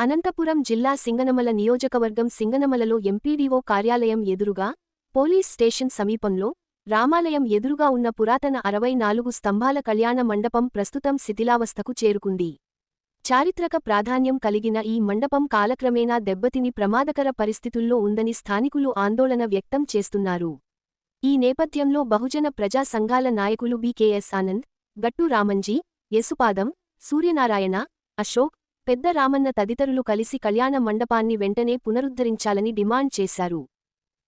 అనంతపురం జిల్లా సింగనమల నియోజకవర్గం సింగనమలలో ఎంపీడీఓ కార్యాలయం ఎదురుగా, పోలీస్ స్టేషన్ సమీపంలో, రామాలయం ఎదురుగా ఉన్న పురాతన 64 స్తంభాల కళ్యాణ మండపం ప్రస్తుతం శిథిలావస్థకు చేరుకుంది. చారిత్రక ప్రాధాన్యం కలిగిన ఈ మండపం కాలక్రమేణా దెబ్బతిని ప్రమాదకర పరిస్థితుల్లో ఉందని స్థానికులు ఆందోళన వ్యక్తం చేస్తున్నారు. ఈ నేపథ్యంలో బహుజన ప్రజా సంఘాల నాయకులు బి.కె.ఎస్. ఆనంద్, గట్టు రామంజీ, యసుపాదం, సూర్యనారాయణ, అశోక్, పెద్ద రామన్న తదితరులు కలిసి కళ్యాణ మండపాన్ని వెంటనే పునరుద్ధరించాలని డిమాండ్ చేశారు.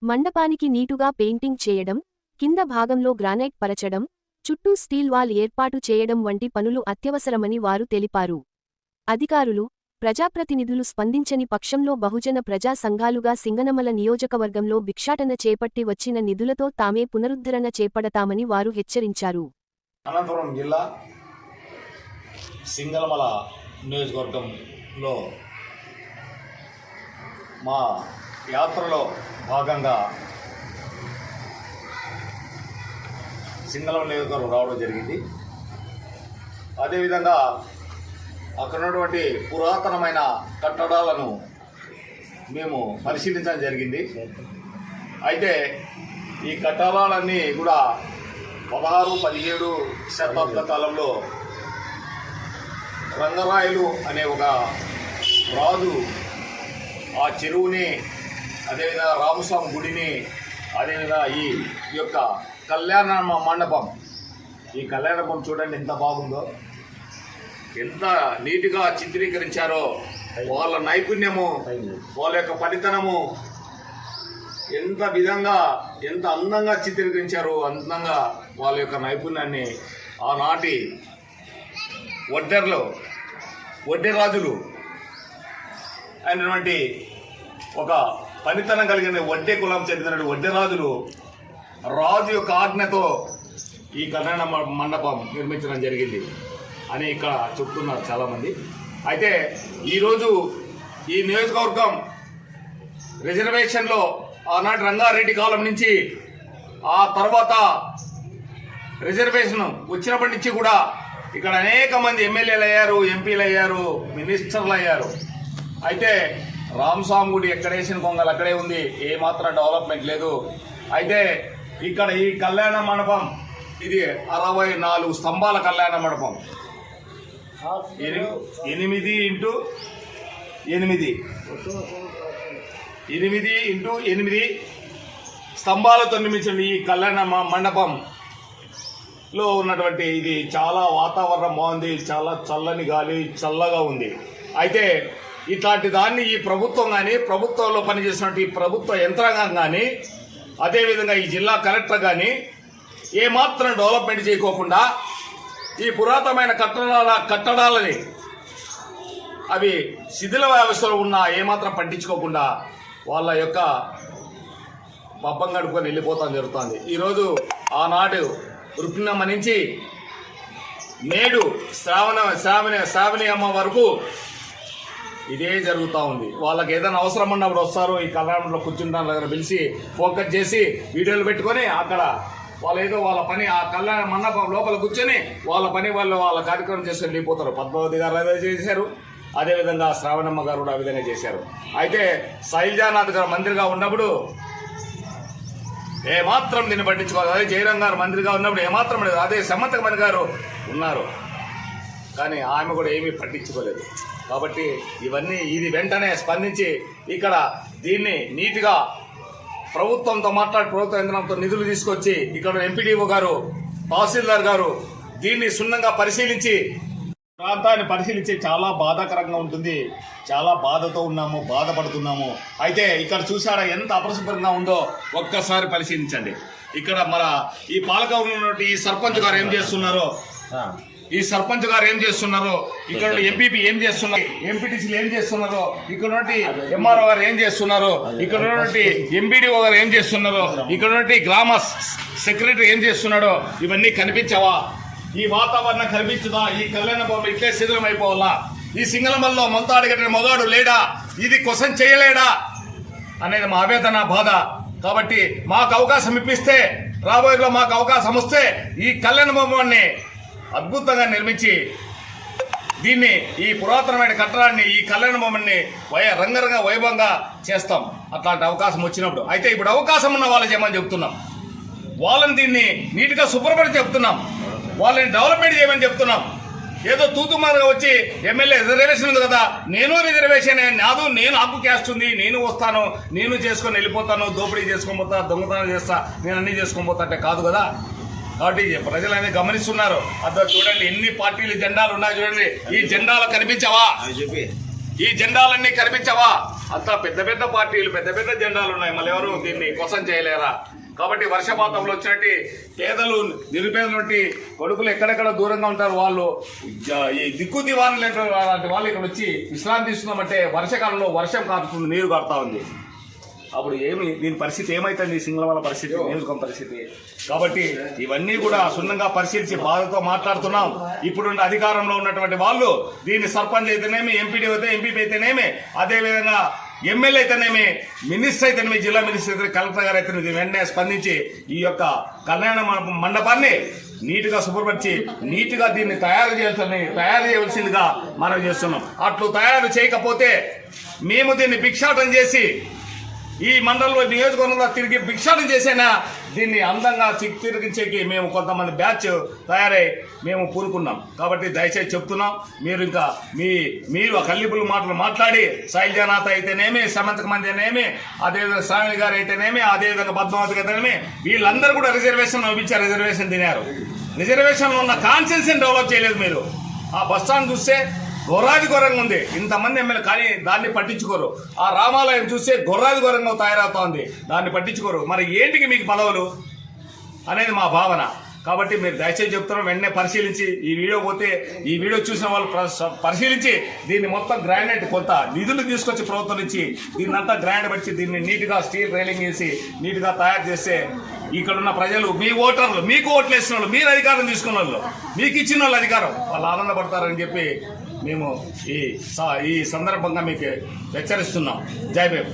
మండపానికి నీటుగా పెయింటింగ్ చేయడం, కింద భాగంలో గ్రానైట్ పరచడం, చుట్టూ స్టీల్ వాల్ ఏర్పాటు చేయడం వంటి పనులు అత్యవసరమని వారు తెలిపారు. అధికారులు, ప్రజాప్రతినిధులు స్పందించని పక్షంలో బహుజన ప్రజా సంఘాలుగా సింగనమల నియోజకవర్గంలో భిక్షాటన చేపట్టి వచ్చిన నిధులతో తామే పునరుద్ధరణ చేపడతామని వారు హెచ్చరించారు. అనంతపురం జిల్లా సింగనమల నియోజకవర్గంలో మా యాత్రలో భాగంగా సింగనమల నియోజకవర్గం రావడం జరిగింది. అదేవిధంగా అక్కడ ఉన్నటువంటి పురాతనమైన కట్టడాలను మేము పరిశీలించడం జరిగింది. అయితే ఈ కట్టడాలన్నీ కూడా 16-17 శతాబ్ద కాలంలో రంగరాయలు అనే ఒక రాజు ఆ చెరువుని, అదేవిధంగా రామస్వామి గుడిని, అదేవిధంగా ఈ యొక్క కళ్యాణ మండపం, ఈ కళ్యాణ మండపం చూడండి ఎంత బాగుందో, ఎంత నీట్గా చిత్రీకరించారో. వాళ్ళ నైపుణ్యము, వాళ్ళ యొక్క పనితనము ఎంత విధంగా, ఎంత అందంగా చిత్రీకరించారో, అందంగా వాళ్ళ యొక్క నైపుణ్యాన్ని ఆనాటి వడ్డెరాజులు అయినటువంటి ఒక పనితనం కలిగిన వడ్డే కులం చెందిన వడ్డెరాజులు రాజు యొక్క ఆజ్ఞతో ఈ కళ్యాణ మండపం నిర్మించడం జరిగింది అని ఇక్కడ చెప్తున్నారు చాలామంది. అయితే ఈరోజు ఈ నియోజకవర్గం రిజర్వేషన్లో ఆనాటి రంగారెడ్డి కాలం నుంచి, ఆ తర్వాత రిజర్వేషన్ వచ్చినప్పటి నుంచి కూడా ఇక్కడ అనేక మంది ఎమ్మెల్యేలు అయ్యారు, ఎంపీలు అయ్యారు, మినిస్టర్లు అయ్యారు. అయితే రామస్వామి గుడి ఎక్కడేసిన కొంగలు అక్కడే ఉంది, ఏమాత్రం డెవలప్మెంట్ లేదు. అయితే ఇక్కడ ఈ కళ్యాణ మండపం ఇది 64 స్తంభాల కళ్యాణ మండపం, 8x8 స్తంభాలతో నిర్మించిన ఈ కళ్యాణ మండపంలో ఉన్నటువంటి ఇది చాలా వాతావరణం బాగుంది, చాలా చల్లని గాలి, చల్లగా ఉంది. అయితే ఇట్లాంటి దాన్ని ఈ ప్రభుత్వం కానీ, ప్రభుత్వంలో పనిచేసినటువంటి ప్రభుత్వ యంత్రాంగం కానీ, అదేవిధంగా ఈ జిల్లా కలెక్టర్ కానీ ఏమాత్రం డెవలప్మెంట్ చేయకోకుండా ఈ పురాతనమైన కట్టడాలని అవి శిథిల వ్యవస్థలో ఉన్న ఏమాత్రం పట్టించుకోకుండా వాళ్ళ యొక్క పబ్బం గడుపుకొని వెళ్ళిపోతాం జరుగుతుంది. ఈరోజు ఆనాడు రుక్మిణమ్మ నుంచి నేడు శ్రావణి అమ్మ వరకు ఇదే జరుగుతూ ఉంది. వాళ్ళకి ఏదైనా అవసరం ఉన్నప్పుడు వస్తారు, ఈ కళ్యాణంలో కూర్చుంటాను దగ్గర పిలిచి ఫోకస్ చేసి వీడియోలు పెట్టుకొని అక్కడ వాళ్ళు ఏదో వాళ్ళ పని ఆ కళ్యాణ మండపం లోపల కూర్చొని వాళ్ళ పని వాళ్ళ కార్యక్రమం చేసుకొని వెళ్ళిపోతారు. పద్మావతి గారు అదే చేశారు, అదేవిధంగా శ్రావణమ్మ గారు కూడా ఆ విధంగా చేశారు. అయితే శైలజానాథ్ గారు మంత్రిగా ఉన్నప్పుడు ఏమాత్రం దీన్ని పట్టించుకోవాలి. అదే జయరాం గారు మంత్రిగా ఉన్నప్పుడు ఏమాత్రం లేదు. అదే సమంతకమణి గారు ఉన్నారు, కానీ ఆమె కూడా ఏమీ పట్టించుకోలేదు. కాబట్టి ఇది వెంటనే స్పందించి ఇక్కడ దీన్ని నీట్గా ప్రభుత్వంతో మాట్లాడి ప్రభుత్వ యంత్రంతో నిధులు తీసుకొచ్చి ఇక్కడ ఎంపీడీఓ గారు, తహసీల్దార్ గారు దీన్ని క్షుణ్ణంగా పరిశీలించి ప్రాంతాన్ని పరిశీలించి చాలా బాధాకరంగా ఉంటుంది. చాలా బాధతో ఉన్నాము, బాధపడుతున్నాము. అయితే ఇక్కడ చూసారా ఎంత అపరిశుభ్రంగా ఉందో ఒక్కసారి పరిశీలించండి. ఇక్కడ మన ఈ పాలక ఉన్నటువంటి ఈ సర్పంచ్ గారు ఏం చేస్తున్నారో, ఇక్కడ ఎంపీపీ ఏం చేస్తున్నారు, ఎంపీటీసీలు ఏం చేస్తున్నారో, ఇక్కడ నుండి ఎంఆర్ఓ గారు ఏం చేస్తున్నారో, ఇక్కడ నుండి ఎంపీడీఓ గారు ఏం చేస్తున్నారో, ఇక్కడ నుండి గ్రామ సెక్రటరీ ఏం చేస్తున్నాడో ఇవన్నీ కనిపించవా? ఈ వాతావరణం కనిపించదా? ఈ కళ్యాణ భవనం ఇట్లే శిథిలం అయిపోవాలా? ఈ సింగనమల్లో మొంతాడిగట్టిన మొగాడు లేడా? ఇది క్వశ్చన్ చేయలేడా అనేది మా ఆవేదన, బాధ. కాబట్టి మాకు అవకాశం ఇప్పిస్తే, రాబోయేలో మాకు అవకాశం వస్తే ఈ కళ్యాణ భవనాన్ని అద్భుతంగా నిర్మించి దీన్ని ఈ పురాతనమైన కట్టడాన్ని ఈ కళ్యాణ మండపాన్ని రంగరంగ వైభవంగా చేస్తాం అట్లాంటి అవకాశం వచ్చినప్పుడు. అయితే ఇప్పుడు అవకాశం ఉన్న వాళ్ళు చేయమని చెప్తున్నాం, వాళ్ళని దీన్ని నీట్గా శుభ్రపడి చెప్తున్నాం, వాళ్ళని డెవలప్మెంట్ చేయమని చెప్తున్నాం. ఏదో తూతుమారుగా వచ్చి ఎమ్మెల్యే రిజర్వేషన్ ఉంది కదా, నేను రిజర్వేషన్ నాదు, నేను హక్కు క్యాస్ట్ ఉంది, నేను వస్తాను, నేను చేసుకొని వెళ్ళిపోతాను, దోపిడీ చేసుకొని పోతా, దొంగతనం చేస్తా, నేను అన్ని చేసుకొని పోతా అంటే కాదు కదా. కాబట్టి ప్రజలనే గమనిస్తున్నారు. అదో చూడండి ఎన్ని పార్టీలు జెండాలు ఉన్నాయి చూడండి. ఈ జెండాలు కనిపించవా? ఈ జెండాలన్నీ కనిపించవా? అంతా పెద్ద పెద్ద పార్టీలు, పెద్ద పెద్ద జెండాలు ఉన్నాయి. మళ్ళీ ఎవరు దీన్ని కోసం చేయలేరా? కాబట్టి వర్షపాతంలో వచ్చినట్టు పేదలు నిరుపేదలు కొడుకులు ఎక్కడెక్కడ దూరంగా ఉంటారు, వాళ్ళు ఈ దిక్కు దివాణి లాంటి వాళ్ళు ఇక్కడ వచ్చి విశ్రాంతి ఇస్తున్నామంటే వర్షాకాలంలో వర్షం కారుతుంది, నీరు కారుతా ఉంది. అప్పుడు దీని పరిస్థితి ఏమైతుంది? సింగళవాళ్ళ పరిస్థితి, నియోజకవర్గం పరిస్థితి. కాబట్టి ఇవన్నీ కూడా క్షుణ్ణంగా పరిశీలించి బాధతో మాట్లాడుతున్నాం. ఇప్పుడున్న అధికారంలో ఉన్నటువంటి వాళ్ళు దీన్ని సర్పంచ్ అయితేనేమి, ఎంపీడీ అయితే, ఎంపీ అయితేనేమి, అదేవిధంగా ఎమ్మెల్యే అయితేనేమి, మినిస్టర్ అయితేనేమి, జిల్లా మినిస్టర్ అయితే, కలెక్టర్ గారు అయితే వెంటనే స్పందించి ఈ యొక్క కళ్యాణ మండపాన్ని నీట్గా శుభ్రపరిచి నీట్గా దీన్ని తయారు చేయవలసిందిగా మనం చేస్తున్నాం. అట్లు తయారు చేయకపోతే మేము దీన్ని భిక్షాటన చేసి ఈ మండలంలో నియోజకవర్గంలో తిరిగి భిక్షాటన చేసైనా దీన్ని అందంగా చిత్రీకరించేకి మేము కొంతమంది బ్యాచ్ తయారై మేము పూనుకున్నాం. కాబట్టి దయచేసి చెప్తున్నాం, మీరు ఆ కల్లిపుల్లి మాటలు మాట్లాడి శైలజానాథ్ అయితేనేమి, సమంతక మంది అయితేనేమి, అదేవిధంగా శ్రావణి గారు అయితేనేమి, అదేవిధంగా పద్మావతి అయితేనేమి, వీళ్ళందరూ కూడా రిజర్వేషన్ ఇచ్చారు, రిజర్వేషన్ తినారు. రిజర్వేషన్లో ఉన్న కాన్స్టిట్యూన్సీని డెవలప్ చేయలేదు మీరు. ఆ బస్ స్టాండ్ చూస్తే ఘోరాది ఘోరంగా ఉంది, ఇంతమంది ఎమ్మెల్యే కానీ దాన్ని పట్టించుకోరు. ఆ రామాలయం చూస్తే ఘోరాది ఘోరంగా తయారవుతా ఉంది, దాన్ని పట్టించుకోరు. మరి ఏంటికి మీకు పదవులు అనేది మా భావన. కాబట్టి మీరు దయచేసి చెప్తున్నాం, వెంటనే పరిశీలించి ఈ వీడియో పోతే ఈ వీడియో చూసిన వాళ్ళు పరిశీలించి దీన్ని మొత్తం గ్రాండ్ కొంత నిధులు తీసుకొచ్చి ప్రభుత్వం నుంచి దీన్ని అంతా గ్రాండ్ పట్టి దీన్ని నీట్గా స్టీల్ రైలింగ్ వేసి నీట్గా తయారు చేస్తే ఇక్కడున్న ప్రజలు, మీ ఓటర్లు, మీకు ఓట్లు వేసిన వాళ్ళు, మీరు అధికారం తీసుకున్న వాళ్ళు, మీకు ఇచ్చిన వాళ్ళు అధికారం, వాళ్ళు ఆనందపడతారని చెప్పి మేము ఈ సందర్భంగా మీకు హెచ్చరిస్తున్నాం. జై భీమ్.